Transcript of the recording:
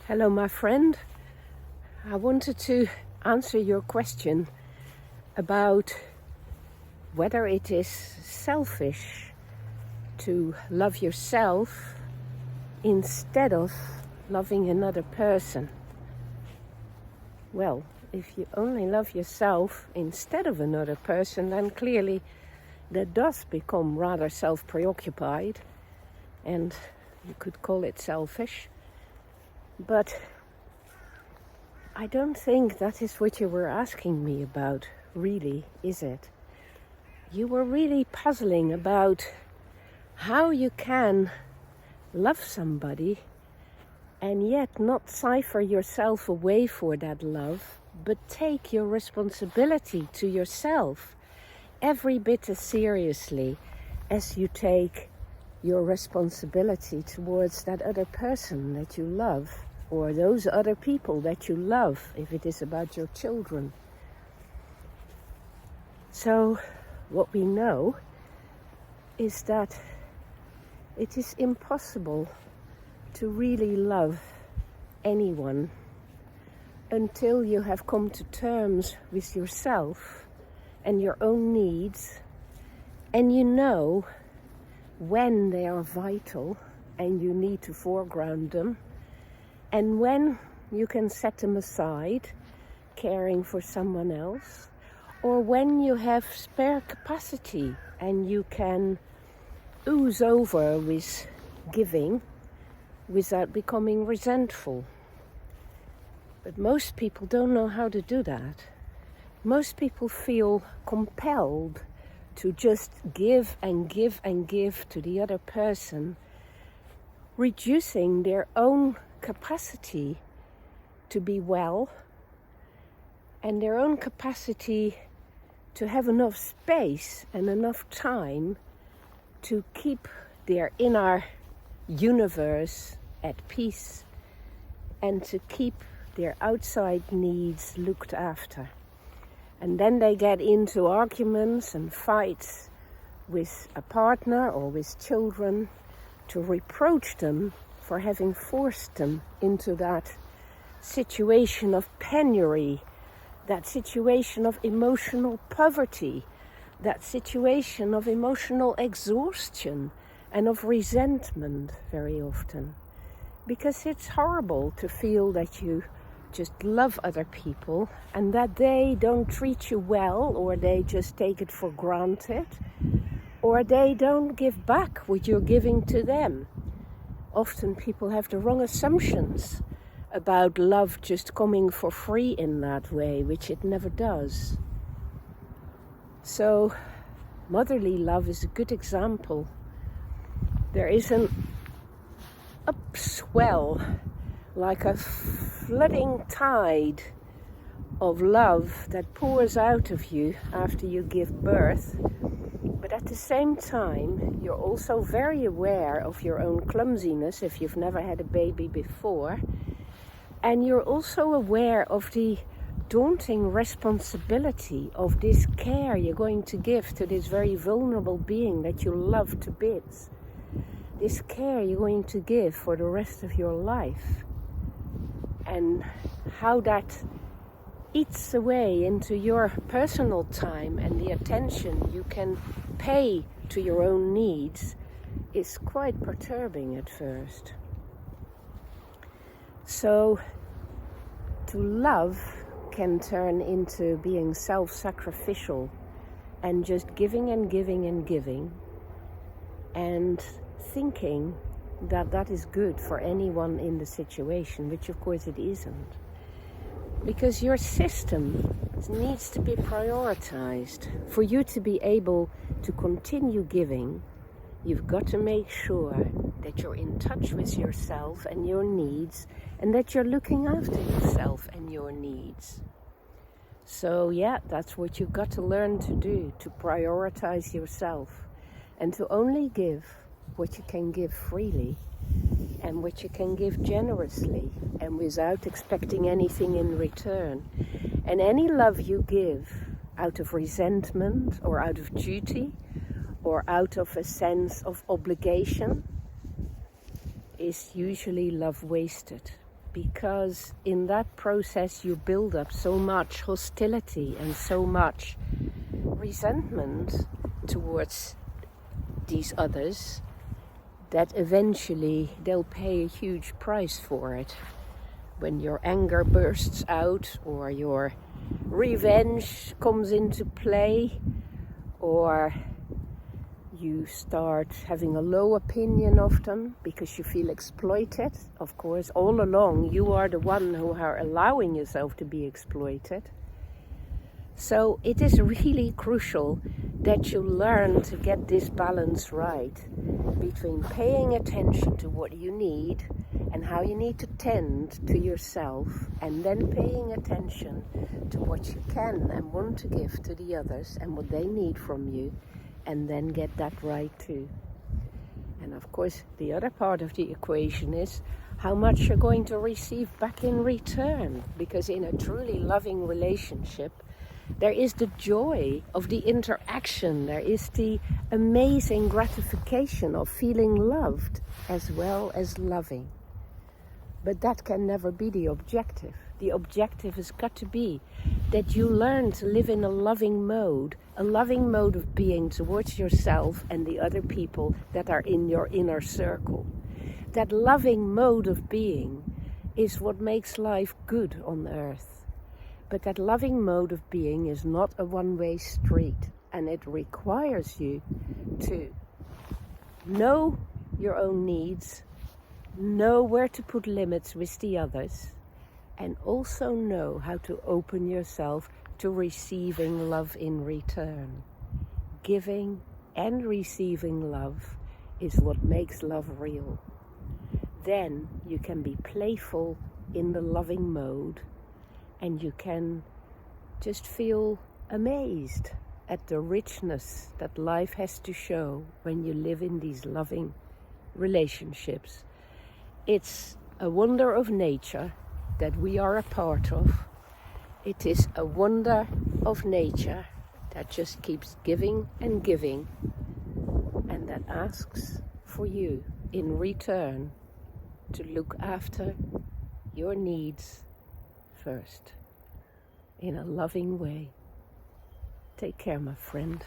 Hello, my friend. I wanted to answer your question about whether it is selfish to love yourself instead of loving another person. Well, if you only love yourself instead of another person, then clearly that does become rather self-preoccupied, and you could call it selfish. But I don't think that is what you were asking me about, really, is it? You were really puzzling about how you can love somebody and yet not cipher yourself away for that love, but take your responsibility to yourself every bit as seriously as you take your responsibility towards that other person that you love, or those other people that you love, if it is about your children. So what we know is that it is impossible to really love anyone until you have come to terms with yourself and your own needs, and you know when they are vital and you need to foreground them, and when you can set them aside, caring for someone else, or when you have spare capacity and you can ooze over with giving without becoming resentful. But most people don't know how to do that. Most people feel compelled to just give and give and give to the other person, reducing their own capacity to be well and their own capacity to have enough space and enough time to keep their inner universe at peace and to keep their outside needs looked after. And then they get into arguments and fights with a partner or with children to reproach them for having forced them into that situation of penury, that situation of emotional poverty, that situation of emotional exhaustion and of resentment very often. Because it's horrible to feel that you just love other people and that they don't treat you well, or they just take it for granted, or they don't give back what you're giving to them. Often people have the wrong assumptions about love just coming for free in that way, which it never does. So motherly love is a good example. There is an upswell, like a flooding tide of love that pours out of you after you give birth. But at the same time, you're also very aware of your own clumsiness if you've never had a baby before. And you're also aware of the daunting responsibility of this care you're going to give to this very vulnerable being that you love to bits. This care you're going to give for the rest of your life. And how that eats away into your personal time and the attention you can pay to your own needs is quite perturbing at first. So to love can turn into being self-sacrificial and just giving and giving and giving, and thinking that that is good for anyone in the situation, which of course it isn't. Because your system needs to be prioritized. For you to be able to continue giving, you've got to make sure that you're in touch with yourself and your needs, and that you're looking after yourself and your needs. So yeah, that's what you've got to learn to do, to prioritize yourself and to only give what you can give freely and what you can give generously and without expecting anything in return. And any love you give out of resentment or out of duty or out of a sense of obligation is usually love wasted. because in that process you build up so much hostility and so much resentment towards these others that eventually they'll pay a huge price for it. When your anger bursts out, or your revenge comes into play, or you start having a low opinion of them because you feel exploited. Of course, all along you are the one who are allowing yourself to be exploited. So it is really crucial that you learn to get this balance right between paying attention to what you need and how you need to tend to yourself, and then paying attention to what you can and want to give to the others and what they need from you, and then get that right too. And of course, the other part of the equation is how much you're going to receive back in return, because in a truly loving relationship, there is the joy of the interaction, there is the amazing gratification of feeling loved as well as loving. But that can never be the objective. The objective has got to be that you learn to live in a loving mode of being towards yourself and the other people that are in your inner circle. That loving mode of being is what makes life good on earth. But that loving mode of being is not a one-way street, and it requires you to know your own needs, know where to put limits with the others, and also know how to open yourself to receiving love in return. Giving and receiving love is what makes love real. Then you can be playful in the loving mode, and you can just feel amazed at the richness that life has to show when you live in these loving relationships. It's a wonder of nature that we are a part of. It is a wonder of nature that just keeps giving and giving, and that asks for you in return to look after your needs first in a loving way. Take care, my friend.